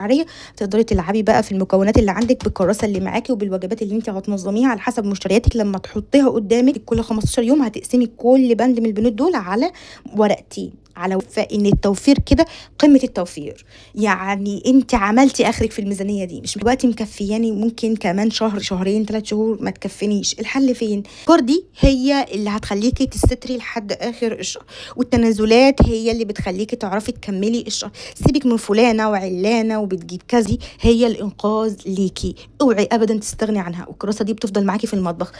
شعريه، تقدري تلعبي بقى في المكونات اللي عندك بالكراسه اللي معاكي وبالوجبات اللي انت هتنظميها على حسب مشترياتك. لما تحطيها قدامك كل 15 يوم هتقسمي كل بند من البنود دول على ورقتين، فان التوفير كده قمه التوفير. يعني انت عملتي اخرك في الميزانيه دي، مش دلوقتي مكفياني، ممكن كمان شهر شهرين 3 شهور ما تكفينيش. الحل فين؟ الافكار دي هي اللي هتخليكي تستري لحد اخر الشهر، والتنازلات هي اللي بتخليكي تعرفي تكملي الشهر. سيبك من فلانه وعلانه وبتجيب كذا، هي الانقاذ ليكي، اوعي ابدا تستغني عنها، والكراسه دي بتفضل معاكي في المطبخ.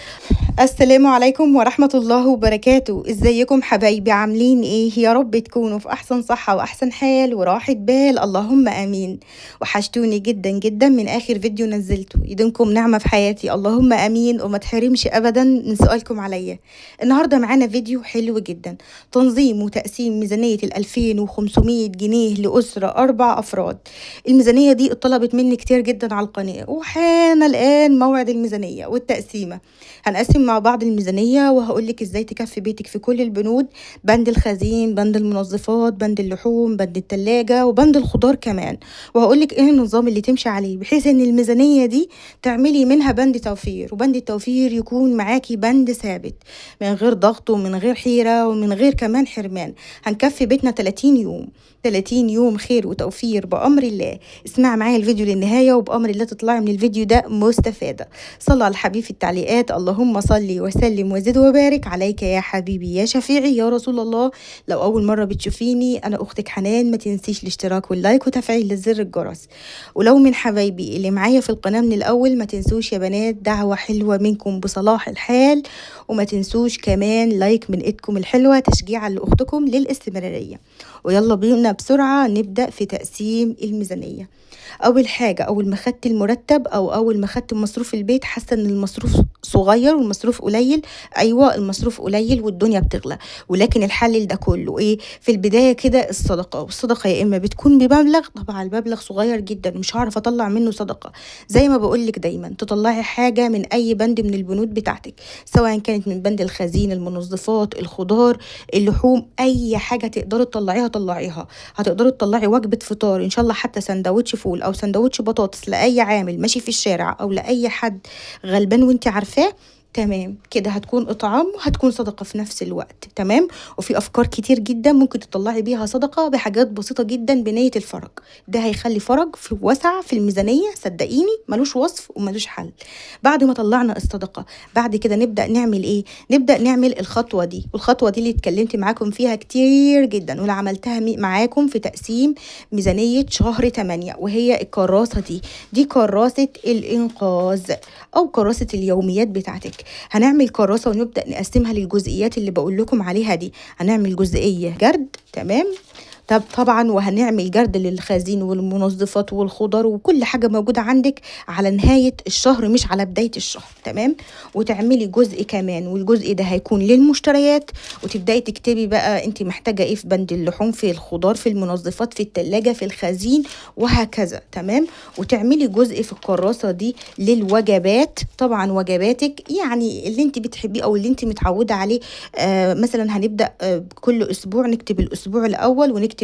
السلام عليكم ورحمه الله وبركاته. ازيكم حبايبي؟ عاملين ايه؟ يا رب تكونوا في احسن صحه واحسن حال وراحه بال، اللهم امين. وحشتوني جدا جدا من اخر فيديو نزلته، يديمكم نعمه في حياتي، اللهم امين، وما تحرمش ابدا من سؤالكم عليا. النهارده معانا فيديو حلو جدا، تنظيم وتقسيم ميزانيه 2500 جنيه لاسره 4 افراد. الميزانيه دي اتطلبت مني كتير جدا على القناه، وحان الان موعد الميزانيه والتقسيمه. هنقسم مع بعض الميزانيه وهقولك ازاي تكفي بيتك في كل البنود: بند الخزين، بند المنظفات، بند اللحوم، بند التلاجة، وبند الخضار كمان. وهقولك ايه النظام اللي تمشي عليه بحيث ان الميزانية دي تعملي منها بند توفير، وبند التوفير يكون معاكي بند ثابت من غير ضغط ومن غير حيرة ومن غير كمان حرمان. هنكفي بيتنا 30 يوم، 30 يوم خير وتوفير بأمر الله. اسمع معايا الفيديو للنهاية وبأمر الله تطلعي من الفيديو ده مستفادة. صلى على الحبيب في التعليقات، اللهم صل وسلم وزد وبارك عليك يا حبيبي يا شفيعي يا رسول الله. لو أول مرة بتشوفيني، أنا أختك حنان، ما تنسيش الاشتراك واللايك وتفعيل زر الجرس. ولو من حبايبي اللي معايا في القناة من الأول، ما تنسوش يا بنات دعوة حلوة منكم بصلاح الحال، وما تنسوش كمان لايك من ايدكم الحلوة تشجيعا لأختكم للاستمرارية. ويلا بينا بسرعة نبدأ في تقسيم الميزانية. اول حاجه، اول ما خدت المرتب او اول ما خدت مصروف البيت، حاسه ان المصروف صغير والمصروف قليل. ايوه المصروف قليل والدنيا بتغلى، ولكن الحل ده كله ايه؟ في البدايه كده الصدقه. والصدقه يا اما بتكون بمبلغ، طبعا المبلغ صغير جدا مش هعرف اطلع منه صدقه، زي ما بقولك دايما تطلعي حاجه من اي بند من البنود بتاعتك، سواء كانت من بند الخزين، المنظفات، الخضار، اللحوم، اي حاجه تقدري تطلعيها طلعيها. هتقدري تطلعي وجبه فطار ان شاء الله، حتى سندوتش فول او سندوتش بطاطس لاي عامل ماشي في الشارع او لاي حد غلبان وانت عارفاه، تمام كده هتكون اطعام وهتكون صدقه في نفس الوقت. تمام. وفي افكار كتير جدا ممكن تطلعي بيها صدقه بحاجات بسيطه جدا بنيه الفرج. ده هيخلي فرج في وسع في الميزانيه، صدقيني ملوش وصف وملوش حل. بعد ما طلعنا الصدقه، بعد كده نبدا نعمل ايه؟ نبدا نعمل الخطوه دي، والخطوه دي اللي اتكلمت معاكم فيها كتير جدا واللي عملتها معاكم في تقسيم ميزانيه شهر 8، وهي الكراسه دي. دي كراسه الانقاذ او كراسه اليوميات بتاعتك. هنعمل كراسه ونبدا نقسمها للجزئيات اللي بقول لكم عليها دي. هنعمل جزئيه جرد، تمام، طب طبعا، وهنعمل جرد للخزين والمنظفات والخضار وكل حاجه موجوده عندك على نهايه الشهر مش على بدايه الشهر. تمام. وتعملي جزء كمان، والجزء ده هيكون للمشتريات، وتبداي تكتبي بقى انت محتاجه ايه في بند اللحوم، في الخضار، في المنظفات، في التلاجة، في الخزين، وهكذا. تمام. وتعملي جزء في الكراسه دي للوجبات، طبعا وجباتك يعني اللي انت بتحبيه او اللي انت متعوده عليه. مثلا هنبدا كل اسبوع نكتب الاسبوع الاول، ونكتب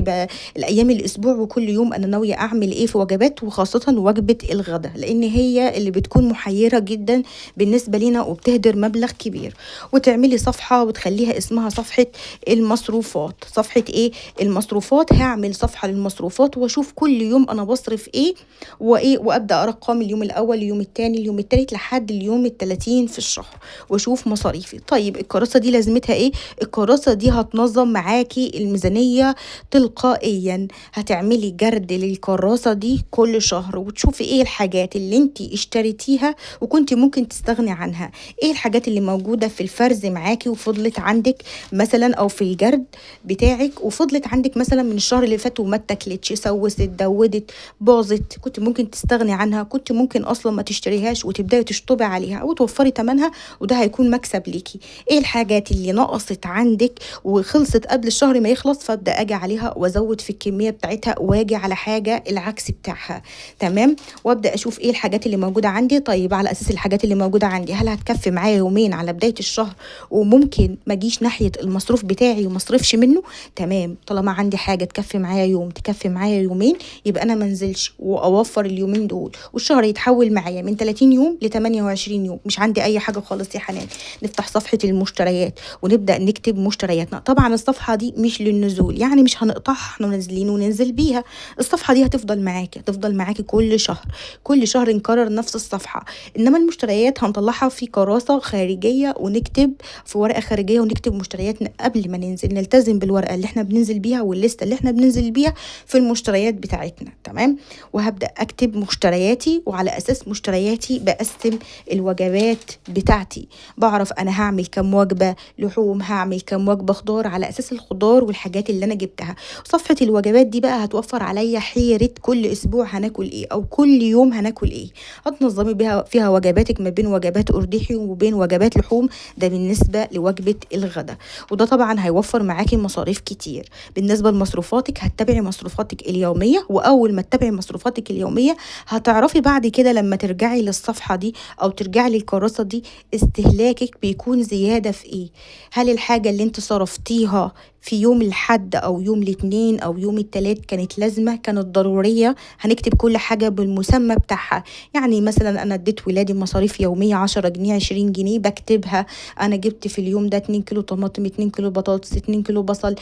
الايام الاسبوع وكل يوم انا ناويه اعمل ايه في وجبات، وخاصه وجبه الغداء لان هي اللي بتكون محيره جدا بالنسبه لنا وبتهدر مبلغ كبير. وتعملي صفحه وتخليها اسمها صفحه المصروفات. صفحه ايه؟ المصروفات. هعمل صفحه للمصروفات واشوف كل يوم انا بصرف ايه وايه، وابدا ارقم اليوم الاول، اليوم الثاني، اليوم الثالث، لحد اليوم ال30 في الشهر، واشوف مصاريفي. طيب الكراسه دي لازمتها ايه؟ الكراسه دي هتنظم معاكي الميزانيه تلقائيا. هتعملي جرد للكراسة دي كل شهر وتشوفي ايه الحاجات اللي انت اشتريتيها وكنت ممكن تستغني عنها، ايه الحاجات اللي موجودة في الفرز معاكي وفضلت عندك مثلا، او في الجرد بتاعك وفضلت عندك مثلا من الشهر اللي فات وما اتاكلتش، سوست، دودت، باظت، كنت ممكن تستغني عنها، كنت ممكن اصلا ما تشتريهاش وتبداي تشطبي عليها وتوفري ثمنها، وده هيكون مكسب ليكي. ايه الحاجات اللي نقصت عندك وخلصت قبل الشهر ما يخلص، فابدا اجي عليها وازود في الكميه بتاعتها واجي على حاجه العكس بتاعها. تمام. وابدا اشوف ايه الحاجات اللي موجوده عندي. طيب على اساس الحاجات اللي موجوده عندي هل هتكفي معايا يومين على بدايه الشهر وممكن ما اجيش ناحيه المصروف بتاعي وما اصرفش منه. تمام. طالما عندي حاجه تكفي معايا يوم تكفي معايا يومين يبقى انا ما انزلش واوفر اليومين دول والشهر يتحول معايا من 30 يوم ل 28 يوم. مش عندي اي حاجه خالص يا حنان. نفتح صفحه المشتريات ونبدا نكتب مشترياتنا. طبعا الصفحه دي مش للنزول، يعني مش هنقطعها احنا نازلين وننزل بيها. الصفحه دي هتفضل معاكي كل شهر، كل شهر نكرر نفس الصفحه. انما المشتريات هنطلعها في كراسه خارجيه ونكتب في ورقه خارجيه ونكتب مشترياتنا قبل ما ننزل. نلتزم بالورقه اللي احنا بننزل بيها والليسته اللي احنا بننزل بيها في المشتريات بتاعتنا. تمام. وهبدا اكتب مشترياتي، وعلى اساس مشترياتي بقسم الوجبات بتاعتي. بعرف انا هعمل كام وجبه لحوم، هعمل كام وجبه خضار على اساس الخضار والحاجات اللي انا جبتها. صفحه الوجبات دي بقى هتوفر عليا حيره كل اسبوع هناكل ايه او كل يوم هناكل ايه. هتنظمي بيها فيها وجباتك ما بين وجبات ارداحي وبين وجبات لحوم. ده بالنسبه لوجبه الغداء. وده طبعا هيوفر معاكي مصاريف كتير. بالنسبه لمصروفاتك هتتابعي مصروفاتك اليوميه، واول ما تتابعي مصروفاتك اليوميه هتعرفي بعد كده لما ترجعي للصفحه دي او ترجعي للكراسه دي استهلاكك بيكون زياده في ايه. هل الحاجه اللي انت صرفتيها في يوم الحد او يوم الاثنين او يوم الثلاث كانت لازمه، كانت ضروريه؟ هنكتب كل حاجه بالمسمى بتاعها. يعني مثلا انا اديت ولادي مصاريف يوميه 10 جنيه 20 جنيه بكتبها. انا جبت في اليوم ده 2 كيلو طماطم، 2 كيلو بطاطس، 2 كيلو بصل،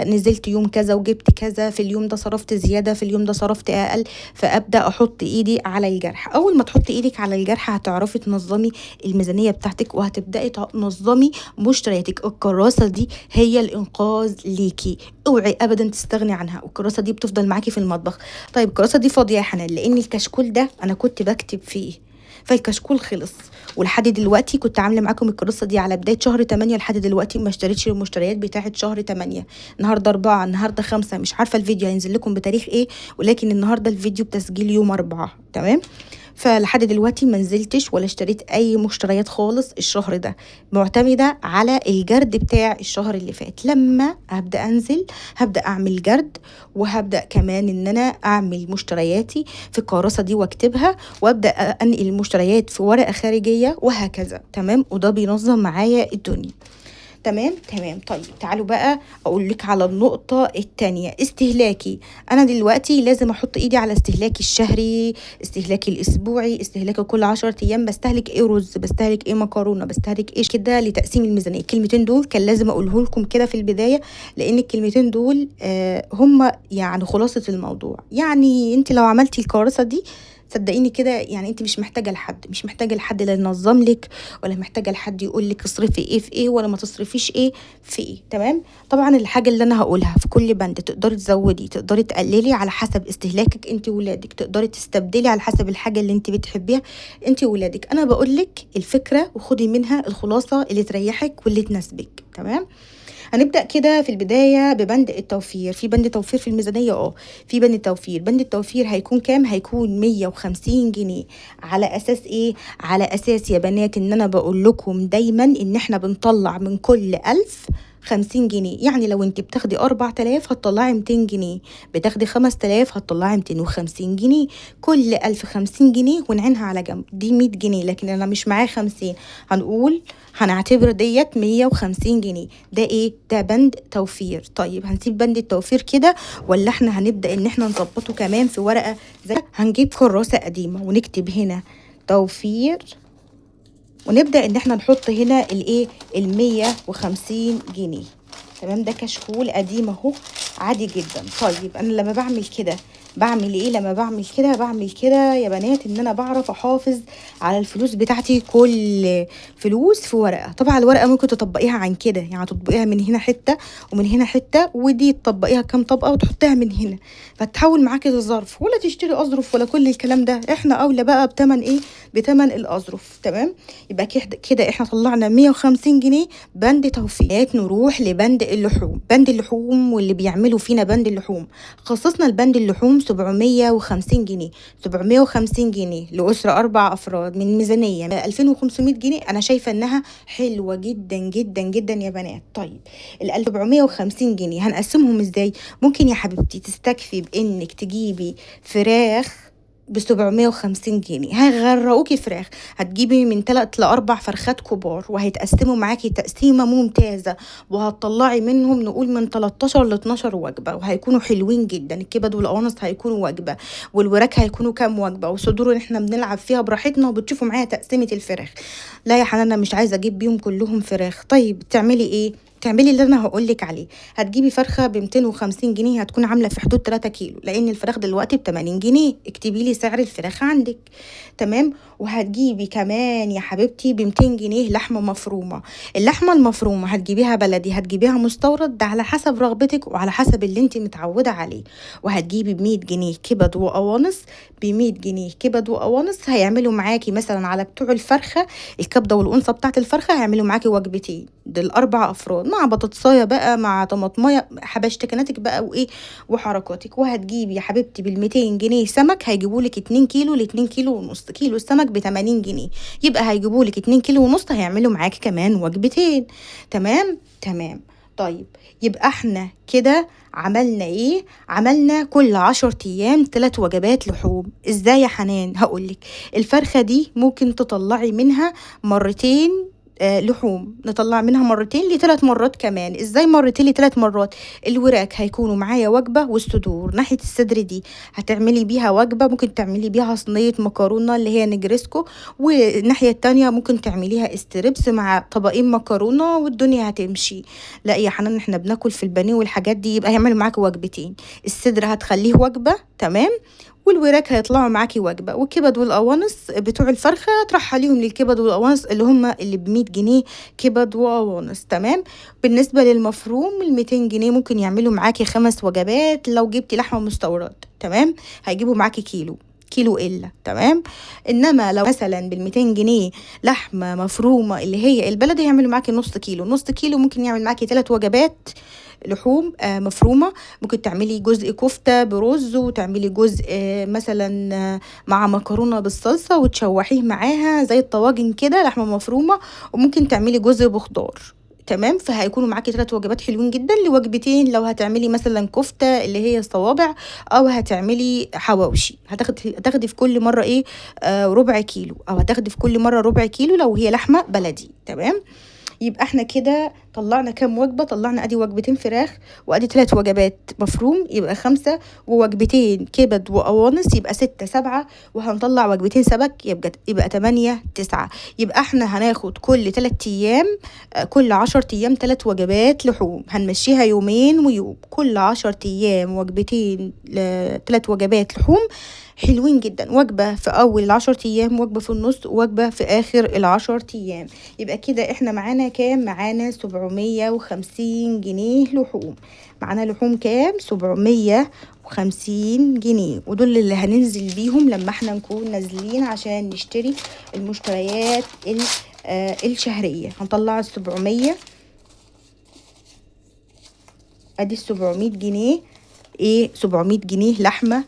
نزلت يوم كذا وجبت كذا، في اليوم ده صرفت زياده، في اليوم ده صرفت اقل. فابدا احط ايدي على الجرح. اول ما تحطي ايدك على الجرح هتعرفي تنظمي الميزانيه بتاعتك وهتبداي تنظمي مشترياتك. الكراسه دي هي الانقاذ ليكي، اوعي ابدا تستغني عنها. والكراسه دي بتفضل معاكي في المطبخ. طيب الكراسه دي فاضيه يا حنان لان الكشكول ده انا كنت بكتب فيه، فالكشكول خلص. ولحد دلوقتي كنت عامله معاكم القصه دي على بدايه شهر 8، لحد دلوقتي ما اشتريتش المشتريات بتاعه شهر 8. النهارده 4، النهارده 5، مش عارفه الفيديو هينزل لكم بتاريخ ايه، ولكن النهارده الفيديو بتسجيل يوم 4. تمام. فلحد دلوقتي ما نزلتش ولا اشتريت اي مشتريات خالص الشهر ده، معتمده على الجرد بتاع الشهر اللي فات. لما هبدا انزل هبدا اعمل جرد، وهبدا كمان ان انا اعمل مشترياتي في الكراسه دي واكتبها، وابدا انقل المشتريات في ورقه خارجيه وهكذا. تمام. وده بينظم معايا الدنيا. تمام. طيب تعالوا بقى اقول لك على النقطه التانية، استهلاكي. انا دلوقتي لازم احط ايدي على استهلاكي الشهري، استهلاكي الاسبوعي، استهلاكي كل 10 ايام. بستهلك ايه رز، بستهلك ايه مكرونه، بستهلك ايه كده لتقسيم الميزانيه. الكلمتين دول كان لازم اقوله لكم كده في البدايه، لان الكلمتين دول هم يعني خلاصه الموضوع. يعني انت لو عملتي الكراسه دي صدقيني كده، يعني انت مش محتاجه لحد لا ينظم لك، ولا محتاجه لحد يقول لك اصرفي ايه في ايه، ولا ما تصرفيش ايه في ايه. تمام. طبعا الحاجه اللي انا هقولها في كل بند تقدري تزودي، تقدري تقللي على حسب استهلاكك انت وولادك، تقدري تستبدلي على حسب الحاجه اللي انت بتحبيها انت وولادك. انا بقول لك الفكره وخدي منها الخلاصه اللي تريحك واللي تناسبك. تمام. هنبدأ كده في البداية ببند التوفير. في بند توفير في الميزانية، في بند التوفير. بند التوفير هيكون كام؟ هيكون 150 جنيه. على اساس ايه؟ على اساس يا بنات ان انا بقول لكم دايما ان احنا بنطلع من كل 1000 50 جنيه. يعني لو انت بتاخدي 4000 هتطلعي 200 جنيه، بتاخدي 5000 هتطلعي 250 جنيه. كل 1000 50 جنيه ونعينها على جنب، دي 100 جنيه. لكن انا مش معايا 50، هنعتبر ديت 150 جنيه. ده ايه؟ ده بند توفير. طيب هنسيب بند التوفير كده، ولا احنا هنبدأ ان احنا نظبطه كمان في ورقة؟ زي هنجيب كراسة قديمة ونكتب هنا توفير، ونبدأ ان احنا نحط هنا الايه 150 جنيه. تمام. ده كشكول قديم اهو عادي جدا. طيب انا لما بعمل كده بعمل ايه؟ لما بعمل كده يا بنات ان انا بعرف احافظ على الفلوس بتاعتي. كل فلوس في ورقه. طبعا الورقه ممكن تطبقيها عن كده، يعني تطبقيها من هنا حته ومن هنا حته، ودي تطبقيها كام طبقه وتحطيها من هنا، فتحول معاكي الظرف، ولا تشتري اظرف ولا كل الكلام ده. احنا اولى بقى بتمن ايه؟ بتمن الاظرف. تمام. يبقى كده احنا طلعنا 150 جنيه بند توفير. نروح لبند اللحوم. بند اللحوم واللي بيعملوا فينا بند اللحوم، خصصنا البند اللحوم هنقسمهم 750 جنيه. 750 جنيه لأسرة 4 أفراد من ميزانية 2500 جنيه، أنا شايفة إنها حلوة جدا جدا جدا يا بنات. طيب ال 1750 جنيه هنقسمهم إزاي؟ ممكن يا حبيبتي تستكفي بإنك تجيبي فراخ ب750 جنيه، هيغرقوكي فراخ، هتجيبي من 3 ل4 فرخات كبار وهيتقسموا معاكي تقسيمة ممتازة، وهتطلعي منهم نقول من 13 ل 12 وجبة، وهيكونوا حلوين جدا. الكبد والقوانص هيكونوا وجبة، والوراك هيكونوا كام وجبة، والصدور اللي احنا بنلعب فيها براحتنا، وبتشوفوا معايا تقسيمة الفراخ. لا يا حنان مش عايزة اجيب بيهم كلهم فراخ. طيب تعملي ايه؟ تعملي اللي انا هقولك عليه. هتجيبي فرخه ب 250 جنيه، هتكون عامله في حدود 3 كيلو، لان الفراخ دلوقتي ب 80 جنيه. اكتبي لي سعر الفراخ عندك. تمام. وهتجيبي كمان يا حبيبتي ب 200 جنيه لحمه مفرومه. اللحمه المفرومه هتجيبيها بلدي، هتجيبيها مستورد، ده على حسب رغبتك وعلى حسب اللي انت متعوده عليه. وهتجيبي ب 100 جنيه كبد وقوانص. ب 100 جنيه كبد وقوانص هيعملوا معاكي مثلا على بتوع الفرخه، الكبده والانثى بتاعت الفرخه هيعملوا معاكي وجبتين، دول 4 افراد، مع بطاطسايه بقى، مع طماطمايه، حبشتكناتك بقى وايه وحركاتك. وهتجيبي يا حبيبتي بال 200 جنيه سمك، هيجيبوا لك 2 كيلو ل 2 كيلو ونص. كيلو السمك ب 80 جنيه، يبقى هيجيبوا لك 2 كيلو ونص، هيعملوا معاكي كمان وجبتين. تمام تمام. طيب يبقى احنا كده عملنا ايه؟ عملنا كل 10 ايام 3 وجبات لحوم. ازاي يا حنان؟ هقولك. الفرخة دي ممكن تطلعي منها مرتين لحوم، نطلع منها مرتين ل3 مرات كمان. ازاي مرتين ل3 مرات؟ الوراك هيكونوا معايا وجبة، والصدور ناحية الصدر دي هتعملي بيها وجبة، ممكن تعملي بيها صينية مكرونة اللي هي نجرسكو، والناحية التانية ممكن تعمليها استريبس مع طبقين مكرونة والدنيا هتمشي. لا يا حنان احنا بناكل في البانيه والحاجات دي، يبقى هيعملوا معاكي وجبتين. الصدر هتخليه وجبة، تمام، والوراك هيطلعوا معاكي وجبة. والكبد والقوانص بتوع الفرخة ترحليهم للكبد والقوانص اللي هم اللي ب 100 جنيه كبد وقوانص. تمام. بالنسبة للمفروم ال 200 جنيه ممكن يعملوا معاكي 5 وجبات لو جبتي لحمة مستورد. تمام. هيجيبوا معاكي كيلو الا. تمام. انما لو مثلا بال 200 جنيه لحمه مفرومه اللي هي البلدي هيعملوا معاكي نص كيلو. نص كيلو ممكن يعمل معاكي 3 وجبات لحوم مفرومه. ممكن تعملي جزء كفته برز، وتعملي جزء مثلا مع مكرونه بالصلصه وتشوحيه معاها زي الطواجن كده لحمه مفرومه. وممكن تعملي جزء بخضار. تمام. فهيكونوا معاكي 3 وجبات حلوين جدا لوجبتين. لو هتعملي مثلا كفته اللي هي الصوابع، او هتعملي حواوشي، هتاخدي في كل مره ايه ربع كيلو، او هتاخدي في كل مره ربع كيلو لو هي لحمه بلدي. تمام. يبقى احنا كده طلعنا كام وجبة؟ طلعنا ادي وجبتين فراخ، وادي 3 وجبات مفروم، يبقى 5، ووجبتين كبد وقوانص يبقى 6 7، وهنطلع وجبتين سمك يبقى 8 9. يبقى احنا هناخد كل 3 ايام كل 10 ايام 3 وجبات لحوم، هنمشيها يومين ويوم، كل 10 ايام وجبتين 3 وجبات لحوم حلوين جدا. وجبة في أول 10 أيام، وجبة في النص، وجبة في آخر 10 أيام. يبقى كده احنا معانا كام؟ معانا 750 جنيه لحوم. معانا لحوم كام؟ 750 جنيه، ودول اللي هننزل بيهم لما احنا نكون نازلين عشان نشتري المشتريات الشهرية. هنطلع 700، ادي 700 جنيه. ايه 700 جنيه لحمة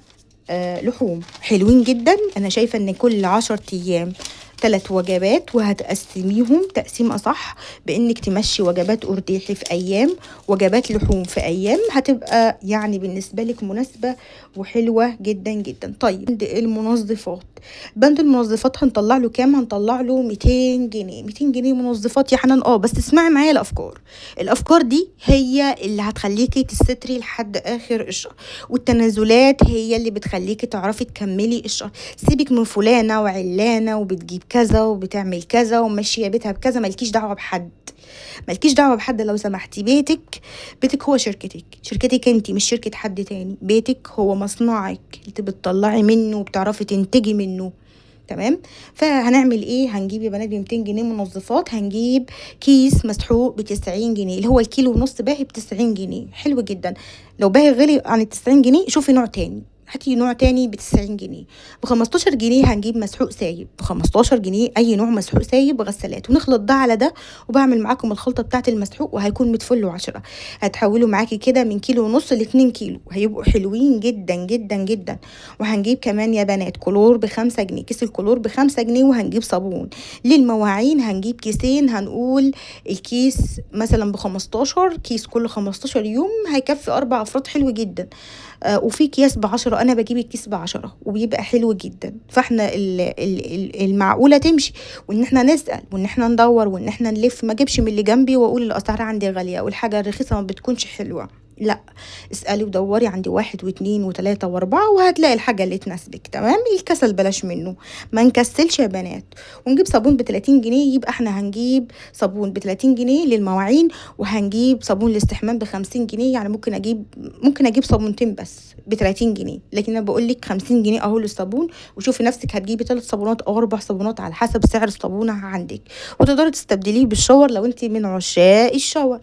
لحوم حلوين جدا. انا شايفة ان كل 10 ايام 3 وجبات، وهتقسميهم تقسيمة صح بانك تمشي وجبات قرداحي في ايام، وجبات لحوم في ايام، هتبقى يعني بالنسبة لك مناسبة وحلوة جدا جدا. طيب المنظفات، بند المنظفات هنطلع له كام؟ هنطلع له 200 جنيه. 200 جنيه منظفات يا حنان. بس اسمعي معايا الافكار دي هي اللي هتخليكي تستري لحد اخر الشهر، والتنازلات هي اللي بتخليكي تعرفي تكملي الشهر. سيبك من فلانة وعلانة وبتجيب كذا وبتعمل كذا وماشية بيتها بكذا، مالكيش دعوة بحد لو سمحتي. بيتك هو شركتك انتي، مش شركة حد تاني. بيتك هو مصنعك اللي بتطلعي منه وبتعرفي تنتجي منه. تمام. فهنعمل ايه؟ هنجيب يا بنات ب 200 جنيه منظفات، هنجيب كيس مسحوق ب 90 جنيه اللي هو الكيلو ونص باهي ب 90 جنيه. حلو جدا. لو باهي غلي عن 90 جنيه شوفي نوع تاني، هاتي نوع تاني ب90 جنيه. ب15 جنيه هنجيب مسحوق سايب، ب15 جنيه اي نوع مسحوق سايب غسالات، ونخلط ده على ده، وبعمل معاكم الخلطه بتاعه المسحوق وهيكون متفل 10. هتحولوا معاكي كده من كيلو ونص ل2 كيلو، هيبقوا حلوين جدا جدا جدا. وهنجيب كمان يا بنات كلور ب5 جنيه، كيس الكلور ب5 جنيه. وهنجيب صابون للمواعين، هنجيب كيسين، هنقول الكيس مثلا ب15، كيس كل 15 يوم هيكفي 4 افراد، حلو جدا. وفي اكياس ب10، انا بجيب الكيس ب10 وبيبقى حلو جدا. فاحنا المعقوله تمشي، وان احنا نسال، وان احنا ندور، وان احنا نلف، ما اجيبش من اللي جنبي واقول الاسعار عندي غاليه او الحاجه الرخيصه ما بتكونش حلوه. لا، اسألي ودوري عندي 1 و2 و3 و4، وهتلاقي الحاجة اللي تناسبك. تمام، الكسل بلاش منه، ما نكسلش يا بنات. ونجيب صابون ب30 جنيه، يبقى احنا هنجيب صابون ب30 جنيه للمواعين، وهنجيب صابون الاستحمام ب50 جنيه. يعني ممكن اجيب صابونتين بس ب30 جنيه، لكن انا بقول لك 50 جنيه اهو للصابون. وشوفي نفسك هتجيبي 3 صابونات او 4 صابونات على حسب سعر الصابونة عندك، وتقدري تستبدليه بالشاور لو انت من عشاق الشاور.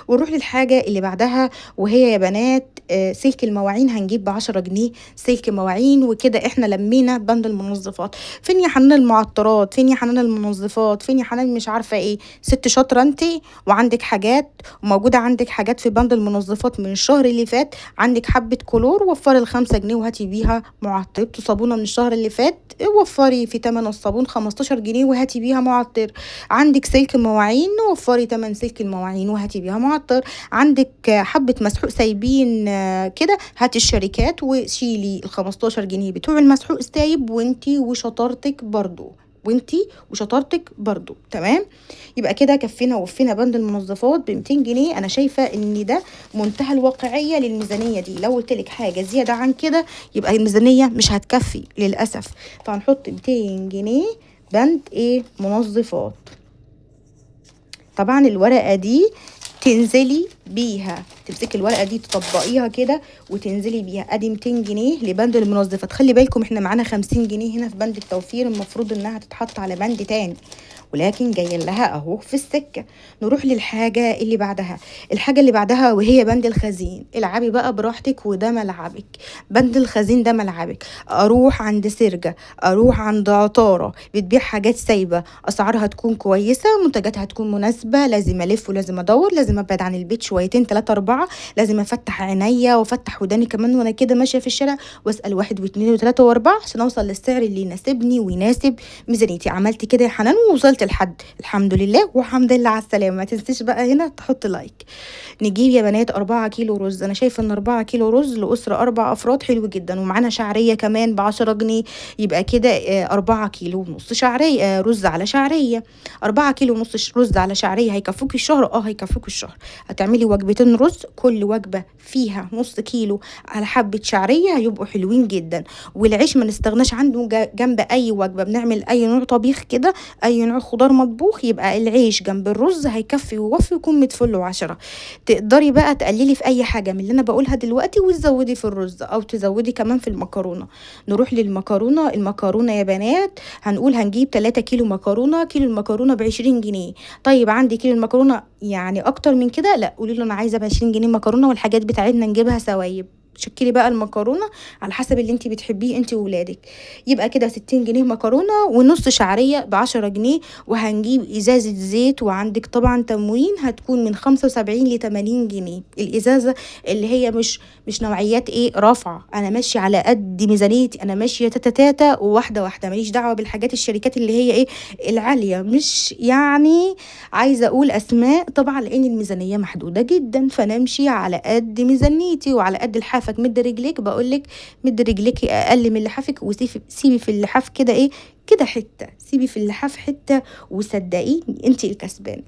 ونروح للحاجة اللي بعدها، وهي يا بنات سلك المواعين. هنجيب ب10 جنيه سلك مواعين. وكده احنا لمينا بند المنظفات. فين يا حنان المعطرات؟ فين يا حنان المنظفات؟ فين يا حنان مش عارفه ايه؟ ست شاطره انت، وعندك حاجات، وموجوده عندك حاجات في بند المنظفات من الشهر اللي فات. عندك حبه كلور، وفري ال5 جنيه وهاتي بيها معطر. صابونه من الشهر اللي فات، وفري في تمن الصابون 15 جنيه وهاتي بيها معطر. عندك سلك مواعين، وفري تمن سلك المواعين وهاتي بيها معطر. عندك حبة مسحوق سايبين كده، هاتي الشركات وشيلي ال15 جنيه بتوع المسحوق السايب، وانتي وشطارتك برضو. تمام، يبقى كده كفينا ووفينا بند المنظفات ب200 جنيه. انا شايفة ان ده منتهى الواقعية للميزانية دي. لو قلتلك حاجة زيادة عن كده يبقى الميزانية مش هتكفي للأسف. فهنحط 200 جنيه بند ايه؟ منظفات. طبعا الورقة دي تنزلي بيها، تمسكي الورقه دي تطبقيها كده وتنزلي بيها. ادي 200 جنيه لبند المنظفات. خلي بالكم احنا معانا 50 جنيه هنا في بند التوفير، المفروض انها تتحط على بند تاني، ولكن جاي لها اهو في السكه. نروح للحاجه اللي بعدها. الحاجه اللي بعدها وهي بند الخزين. العبي بقى براحتك، وده ملعبك. بند الخزين ده ملعبك. اروح عند سرجه، اروح عند عطاره بتبيع حاجات سايبه، اسعارها تكون كويسه، منتجاتها تكون مناسبه. لازم الف ولازم ادور، لازم ابعد عن البيت شويتين 3 4، لازم افتح عينيا وافتح وداني كمان وانا كده ماشيه في الشارع، واسال 1 و2 و3 و4 عشان اوصل للسعر اللي يناسبني ويناسب ميزانيتي. عملت كده يا حنان ووصلت لحد الحمد لله، والحمد لله على السلامه. ما تنسيش بقى هنا تحط لايك. نجيب يا بنات 4 كيلو رز. انا شايفه ان 4 كيلو رز لاسره 4 افراد حلو جدا، ومعانا شعريه كمان ب10 جنيه. يبقى كده 4 كيلو ونص شعريه، رز على شعريه. 4 كيلو ونص رز على شعريه هيكفوكي الشهر. هيكفوكي الشهر. هتعملي وجبتين رز، كل وجبه فيها نص كيلو على حبه شعريه، هيبقوا حلوين جدا. والعيش ما نستغناش عنه جنب اي وجبه. بنعمل اي نوع طبيخ كده، اي نوع خضار مطبوخ، يبقى العيش جنب الرز هيكفي ويوفي ويكون متفل 10. تقدري بقى تقللي في اي حاجه من اللي انا بقولها دلوقتي وتزودي في الرز، او تزودي كمان في المكرونه. نروح للمكرونه. المكرونه يا بنات هنقول هنجيب 3 كيلو مكرونه. كيلو المكرونه ب20 جنيه. طيب عندي كيلو المكرونه يعني اكتر من كده؟ لا، قولي له انا عايزه ب20 جنيه مكرونه، والحاجات بتاعتنا نجيبها سوايب. شكلي بقى المكرونه على حسب اللي انت بتحبيه انت وولادك. يبقى كده 60 جنيه مكرونه، ونص شعريه ب10 جنيه. وهنجيب ازازه زيت، وعندك طبعا تموين هتكون من 75 ل80 جنيه الازازه، اللي هي مش نوعيات ايه رافعه. انا ماشيه على قد ميزانيتي، انا ماشيه تاتا وواحده واحده، ماليش دعوه بالحاجات الشركات اللي هي ايه العاليه. مش يعني عايزه اقول اسماء طبعا، لان الميزانيه محدوده جدا، فنمشي على قد ميزانيتي وعلى قد الحافك. مد رجليك، بقولك مد رجليكي اقل من لحافك، وسيبي في اللحاف كده ايه كده حته، سيبي في اللحاف حته، وصدقيني انت الكسبان.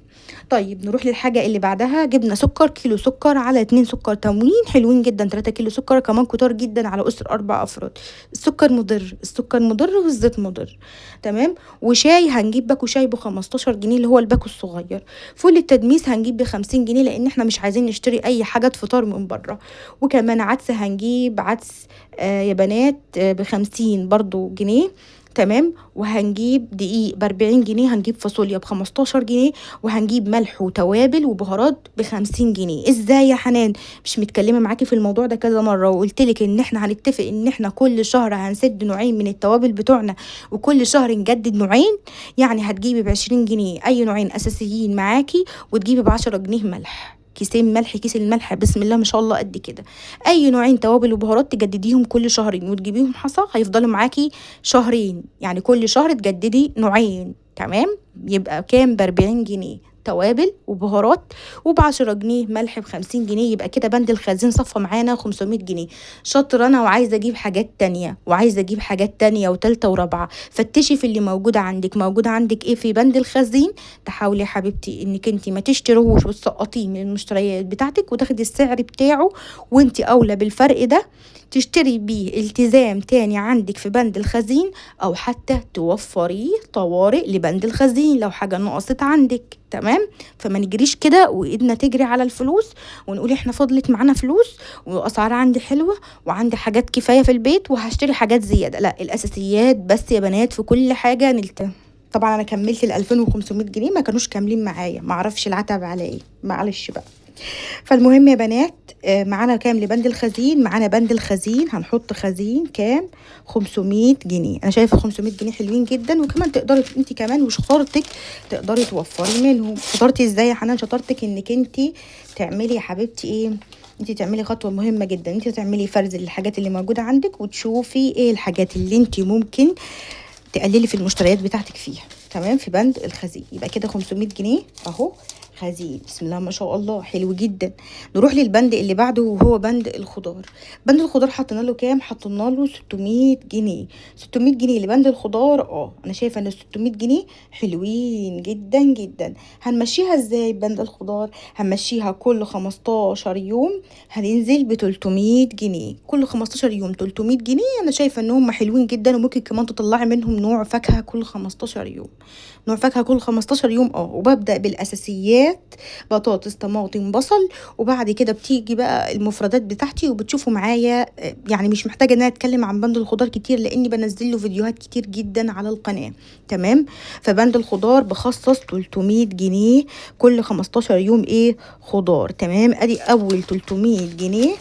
طيب نروح للحاجه اللي بعدها. جبنا سكر، كيلو سكر على 2 سكر تموين حلوين جدا. 3 كيلو سكر كمان كتار جدا على اسر 4 افراد. السكر مضر، السكر مضر، والزيت مضر. تمام. وشاي هنجيب باكو شاي ب15 جنيه اللي هو الباكو الصغير. فول التدميس هنجيب ب50 جنيه، لان احنا مش عايزين نشتري اي حاجه فطار من بره. وكمان عدس هنجيب عدس يا بنات ب50 برضو جنيه. تمام. وهنجيب دقيق ب40 جنيه، هنجيب فاصوليا ب15 جنيه، وهنجيب ملح وتوابل وبهارات ب50 جنيه. ازاي يا حنان؟ مش متكلمه معاكي في الموضوع ده كذا مره وقلتلك ان احنا هنتفق ان احنا كل شهر هنسد نوعين من التوابل بتوعنا، وكل شهر نجدد نوعين. يعني هتجيبي ب20 جنيه اي نوعين اساسيين معاكي، وتجيبي ب10 جنيه ملح، كيسين ملح، كيس الملح بسم الله ما شاء الله قد كده. اي نوعين توابل وبهارات تجدديهم كل شهرين وتجيبيهم حصى، هيفضلوا معاكي شهرين. يعني كل شهر تجددي نوعين. تمام. يبقى كام؟ ب40 جنيه توابل وبهارات، وب10 جنيه ملح، ب50 جنيه. يبقى كده بند الخزين صفى معانا 500 جنيه. شاطر انا وعايزه اجيب حاجات تانية، وعايزه اجيب حاجات تانية وتالتة ورابعه. فتشي في اللي موجود عندك ايه في بند الخزين. تحاولي يا حبيبتي انك انت ما تشتروهوش وتسقطيه من المشتريات بتاعتك وتاخدي السعر بتاعه، وانت اولى بالفرق ده تشتري بيه التزام تاني عندك في بند الخزين، او حتى توفريه طوارئ لبند الخزين لو حاجه نقصت عندك. تمام. فما نجريش كده وايدنا تجري على الفلوس ونقول احنا فضلت معانا فلوس واسعار عندي حلوه وعندي حاجات كفايه في البيت وهشتري حاجات زياده. لا، الاساسيات بس يا بنات في كل حاجه نلتزم. طبعا انا كملت ال 2500 جنيه، ما كانوش كاملين معايا، معرفش العتب على ايه، معلش بقى. فالمهم يا بنات، معانا كام لبند الخزين؟ معانا بند الخزين هنحط خزين كام؟ 500 جنيه. انا شايفه 500 جنيه حلوين جدا، وكمان تقدري انت كمان وشطارتك تقدري توفري منهم. شطارتي ازاي يا حنان؟ شطارتك انك انت تعملي يا حبيبتي ايه، انت تعملي خطوه مهمه جدا، انت تعملي فرز للحاجات اللي موجوده عندك وتشوفي ايه الحاجات اللي انت ممكن تقللي في المشتريات بتاعتك فيها. تمام. في بند الخزين يبقى كده 500 جنيه اهو خزين، بسم الله ما شاء الله حلو جدا. نروح للبند اللي بعده وهو بند الخضار. بند الخضار حطينا له كام؟ حطينا له 600 جنيه. 600 جنيه لبند الخضار. انا شايفه ان 600 جنيه حلوين جدا جدا. هنمشيها ازاي بند الخضار؟ هنمشيها كل 15 يوم هننزل ب 300 جنيه. كل 15 يوم 300 جنيه. انا شايفه ان هم حلوين جدا، وممكن كمان تطلعي منهم نوع فاكهه كل 15 يوم. نوع فاكهه كل 15 يوم. وببدا بالاساسيات، بطاطس، طماطم، بصل، وبعد كده بتيجي بقى المفردات بتاعتي وبتشوفوا معايا. يعني مش محتاجه ان انا اتكلم عن بند الخضار كتير لاني بنزل له فيديوهات كتير جدا على القناه. تمام. فبند الخضار بخصص 300 جنيه كل 15 يوم خضار. تمام. ادي اول 300 جنيه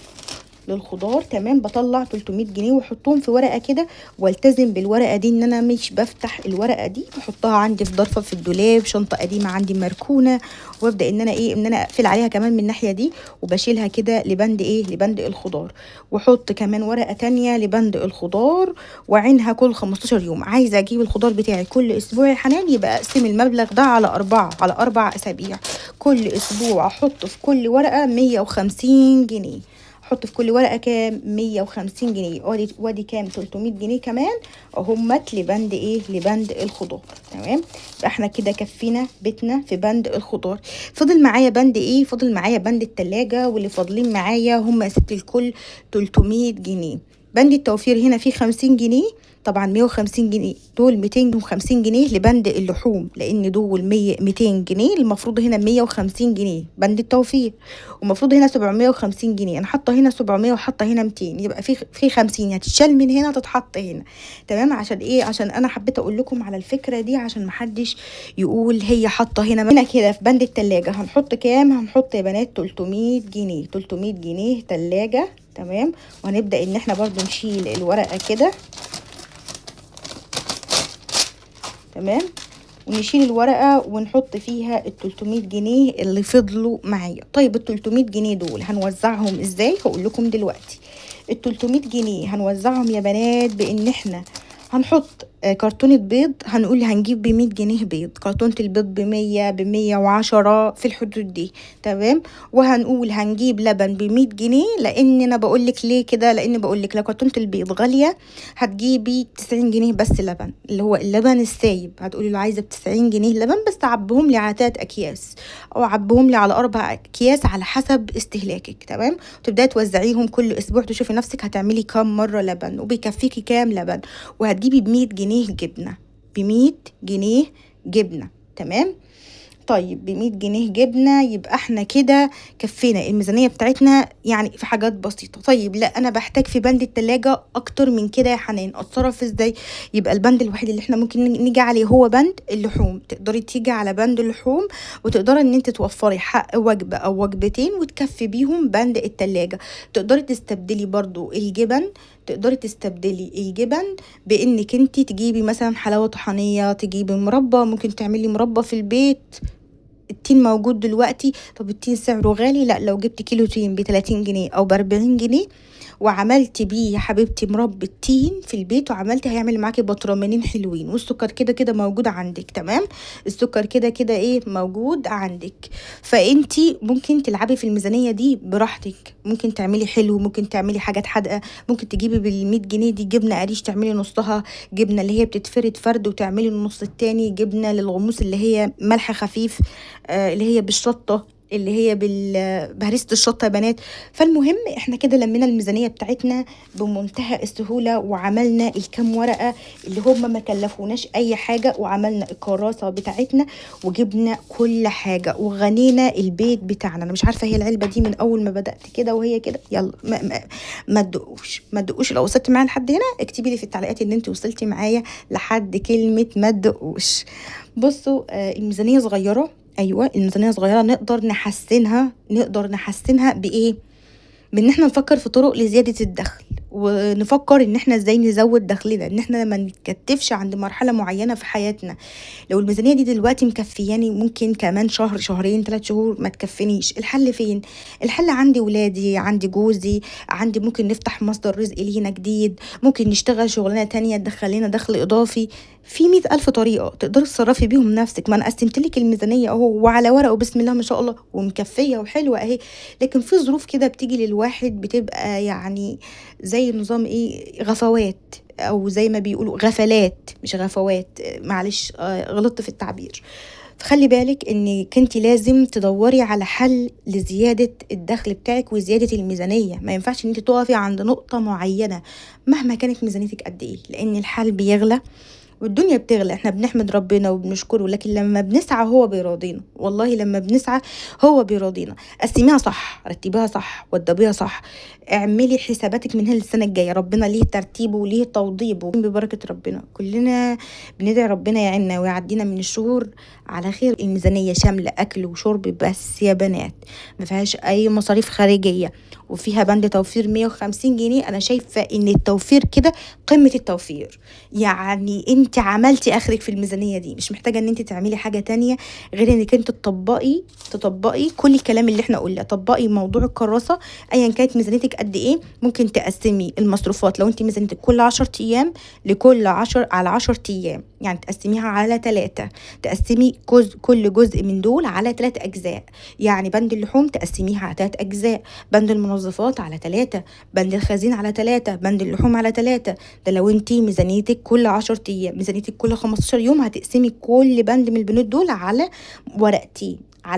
للخضار. تمام. بطلع 300 جنيه واحطهم في ورقه كده، والتزم بالورقه دي ان انا مش بفتح الورقه دي، بحطها عندي في ظرفه في الدولاب، شنطه قديمه عندي مركونه، وابدا ان انا اقفل عليها كمان من الناحيه دي، وبشيلها كده لبند لبند الخضار. واحط كمان ورقه تانية لبند الخضار، وعينها كل 15 يوم. عايزه اجيب الخضار بتاعي كل اسبوع يا حنان، يبقى اقسم المبلغ ده على 4 اسابيع. كل اسبوع احط في كل ورقه 150 جنيه. احط في كل ورقه كام؟ 150 جنيه. وادي كام؟ 300 جنيه كمان اهمت لبند لبند الخضار. تمام. يبقى احنا كده كفينا بيتنا في بند الخضار. فضل معايا بند فضل معايا بند التلاجة، واللي فاضلين معايا هم يا ستي الكل 300 جنيه. بند التوفير هنا فيه 50 جنيه. طبعا 150 جنيه دول 250 جنيه لبند اللحوم، لان دول 200 جنيه المفروض هنا 150 جنيه بند التوفير، ومفروض هنا 750 جنيه. انا حاطه هنا 700 وحاطه هنا 200، يبقى في 50 هتتشال من هنا تتحط هنا. تمام. عشان عشان انا حبيت اقول لكم على الفكره دي عشان محدش يقول هي حاطه هنا كده. في بند التلاجة هنحط كام؟ هنحط يا بنات 300 جنيه. 300 جنيه تلاجة. تمام. وهنبدا ان احنا برضو نشيل الورقه كده. تمام. ونشيل الورقه ونحط فيها ال 300 جنيه اللي فضلوا معايا. طيب ال 300 جنيه دول هنوزعهم ازاي؟ هقول لكم دلوقتي. ال 300 جنيه هنوزعهم يا بنات بان احنا هنحط كرتونة بيض. هنقول هنجيب ب100 جنيه بيض، كرتونة البيض ب100 ب110 في الحدود دي. تمام. وهنقول هنجيب لبن ب100 جنيه، لان انا بقولك ليه كده، لان بقولك لو كرتونة البيض غالية هتجيبي 90 جنيه بس لبن، اللي هو اللبن السايب. هتقولي له عايزة ب90 جنيه لبن، بس عبهم لي على 3 اكياس او عبهم لي على 4 اكياس على حسب استهلاكك. تمام. وتبداي توزعيهم كل اسبوع، تشوفي نفسك هتعملي كام مرة لبن وبيكفيكي كام لبن. وهتجيبي ب100 جنيه جبنة، ب100 جنيه جبنة. تمام. طيب ب100 جنيه جبنة، يبقى احنا كده كفينا الميزانية بتاعتنا يعني في حاجات بسيطة. طيب لا أنا باحتاج في بند التلاجة أكتر من كده يا حنان، أتصرف إزاي؟ يبقى البند الوحيد اللي احنا ممكن نيجي عليه هو بند اللحوم. تقدري تيجي على بند اللحوم وتقدري إن أنتِ توفّري حق وجبة أو وجبتين وتكفّي بيهم بند التلاجة. تقدري تستبدلي برضه الجبن، تقدري تستبدلي الجبن بإنِّك أنتِ تجيبي مثلًا حلاوة طحينية، تجيبي مربى، ممكن تعملي مربى في البيت. التين موجود دلوقتي. طب التين سعره غالي، لأ لو جبتِ كيلو تين ب30 جنيه أو ب40 جنيه وعملتِ بيه يا حبيبتي مربى تين في البيت وعملتِ هيعمل معاكِ برطمانين حلوين، والسكر كده موجود عندِك. تمام، السكر كده إيه موجود عندِك. فأنتِ ممكن تلعبي في الميزانية دي براحتك، ممكن تعملي حلو، ممكن تعملي حاجات حادقة، ممكن تجيبي بال100 جنيه دي جبنة قريش تعملي نصها جبنة اللي هي بتتفرد فرد، وتعملي النص التاني جبنة للغموس اللي هي ملح خفيف، اللي هي بالشطة، اللي هي بهريسة الشطة يا بنات. فالمهم احنا كده لمينا الميزانية بتاعتنا بمنتهى السهولة، وعملنا الكام ورقة اللي هم ما كلفوناش اي حاجة، وعملنا الكراسة بتاعتنا، وجبنا كل حاجة، وغنينا البيت بتاعنا. انا مش عارفة هي العلبة دي من اول ما بدأت كده وهي كده. يلا ما تدقوش. لو وصلت معايا لحد هنا اكتبي لي في التعليقات ان انت وصلتي معايا لحد كلمة ما تدقوش. بصوا الميزانية صغيرة، ايوه الميزانيه صغيره، نقدر نحسنها بايه؟ بان احنا نفكر في طرق لزياده الدخل، ونفكر ان احنا ازاي نزود دخلنا، ان احنا ما نتكتفش عند مرحله معينه في حياتنا. لو الميزانيه دي دلوقتي مكفياني ممكن كمان شهر شهرين 3 شهور ما تكفينيش. الحل فين؟ الحل عندي ولادي، عندي جوزي، عندي ممكن نفتح مصدر رزق لينا جديد، ممكن نشتغل شغلانه تانية تدخل لنا دخل اضافي. في 100,000 طريقة تقدري تتصرفي بيهم نفسك. ما أنا قسمتلك الميزانية أهو، وعلى ورقه بسم الله ما شاء الله ومكفية وحلوة أهي. لكن في ظروف كده بتيجي للواحد بتبقى يعني زي نظام إيه، غفوات، أو زي ما بيقولوا غفلات مش غفوات، معلش غلطت في التعبير. فخلي بالك انك انت لازم تدوري على حل لزيادة الدخل بتاعك وزيادة الميزانية. ما ينفعش ان انت تقفي عند نقطة معينة مهما كانت ميزانيتك قد ايه، لان الحال بيغلى والدنيا بتغلى. احنا بنحمد ربنا وبنشكره، لكن لما بنسعى هو بيراضينا. والله لما بنسعى هو بيراضينا. قسميها صح، رتبيها صح، وضبيها صح، اعملي حساباتك من هنا للسنه الجايه. ربنا ليه ترتيبه وليه توضيبه ببركه ربنا. كلنا بندعي ربنا يعيننا ويعدينا من الشهور على خير. الميزانيه شامله اكل وشرب بس يا بنات، ما فيهاش اي مصاريف خارجيه، وفيها بند توفير 150 جنيه. انا شايفه ان التوفير كده قمه التوفير. يعني انت عملتي اخرك في الميزانيه دي، مش محتاجه ان انت تعملي حاجه تانية غير انك انت تطبقي كل الكلام اللي احنا قلنا. طبقي موضوع الكراسه ايا كانت ميزانيتك قد ايه. ممكن تقسمي المصروفات لو انت ميزانيتك كل 10 ايام لكل 10 على 10 ايام، يعني تقسميها على 3، تقسمي كل جزء من دول على 3 اجزاء. يعني بند اللحوم تقسميها على 3 اجزاء، بند المنظفات على 3، بند الخزين على 3، بند اللحوم على 3. ده لو انت ميزانيتك كل 10 ايام. ميزانيتك كل 15 يوم هتقسمي كل بند من البنود دول على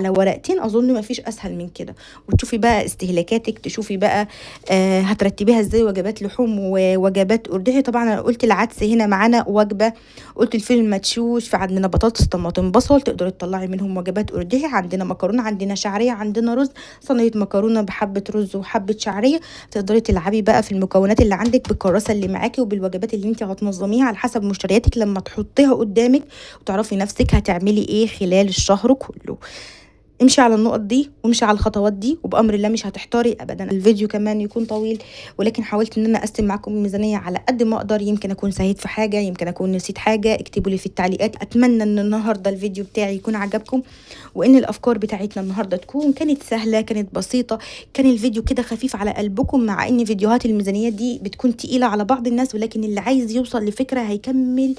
ورقتين اظن ما فيش اسهل من كده. وتشوفي بقى استهلاكاتك، تشوفي بقى هترتبيها ازاي، وجبات لحوم ووجبات ارداحي. طبعا انا قلت العدس هنا معانا وجبه، قلت الفيل المدشوش، في عندنا بطاطس طماطم بصل تقدري تطلعي منهم وجبات ارداحي، عندنا مكرونه، عندنا شعريه، عندنا رز، صينيه مكرونه بحبه رز وحبه شعريه. تقدري تلعبي بقى في المكونات اللي عندك بالكراسه اللي معاكي وبالوجبات اللي انت هتنظميها على حسب مشترياتك لما تحطيها قدامك، وتعرفي نفسك هتعملي ايه خلال الشهر كله. امشي على النقط دي وامشي على الخطوات دي وبامر الله مش هتحتاري ابدا. الفيديو كمان يكون طويل، ولكن حاولت ان انا اقسم معاكم الميزانيه على قد ما اقدر. يمكن اكون سهيت في حاجه، يمكن اكون نسيت حاجه، اكتبوا لي في التعليقات. اتمنى ان النهارده الفيديو بتاعي يكون عجبكم، وان الافكار بتاعتنا النهارده تكون كانت سهله، كانت بسيطه، كان الفيديو كده خفيف على قلبكم. مع ان فيديوهات الميزانيات دي بتكون تقيله على بعض الناس، ولكن اللي عايز يوصل لفكره هيكمل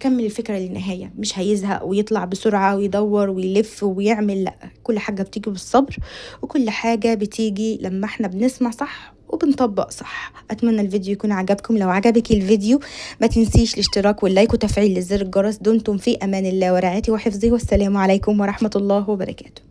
الفكرة للنهاية، مش هيزهق ويطلع بسرعة ويدور ويلف ويعمل. لا، كل حاجة بتيجي بالصبر، وكل حاجة بتيجي لما احنا بنسمع صح وبنطبق صح. اتمنى الفيديو يكون عجبكم. لو عجبك الفيديو ما تنسيش الاشتراك واللايك وتفعيل زر الجرس. دمتم في امان الله ورعايته وحفظه، والسلام عليكم ورحمة الله وبركاته.